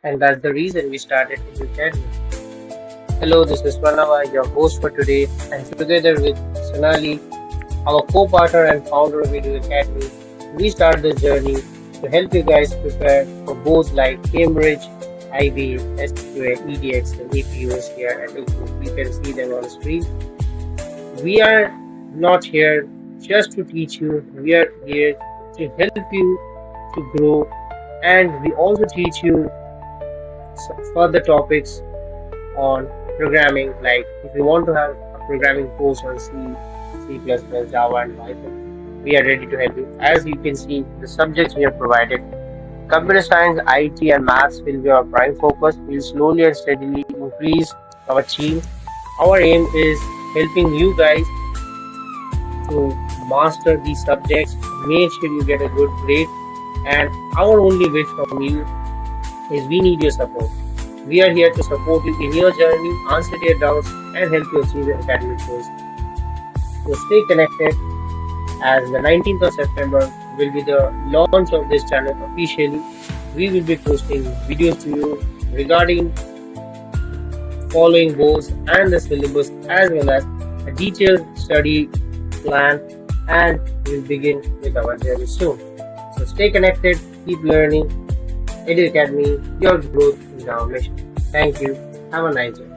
and that's the reason we started Edu Academy. Hello, this is Pranava, your host for today, and together with Sonali, our co-partner and founder of Edu Academy, we start this journey to help you guys prepare for boards like Cambridge, IB, SQA, Edexcel, AP, OCR, and you can see them on the screen. We are not here just to teach you, we are here to help you to grow, and we also teach you further topics on programming. Like if you want to have a programming course on C, C++, Java, and Python, we are ready to help you. As you can see, the subjects we have provided: computer science, IT, and maths will be our prime focus. We'll slowly and steadily increase our team. Our aim is helping you guys to master these subjects. Make sure you get a good grade. And our only wish from you is we need your support. We are here to support you in your journey, answer your doubts, and help you achieve your academic goals. So stay connected, as the 19th of September will be the launch of this channel officially. We will be posting videos to you regarding following goals and the syllabus, as well as a detailed study plan, and we'll begin with our journey soon. So stay connected, keep learning. Edu Academy, your growth is our mission. Thank you. Have a nice day.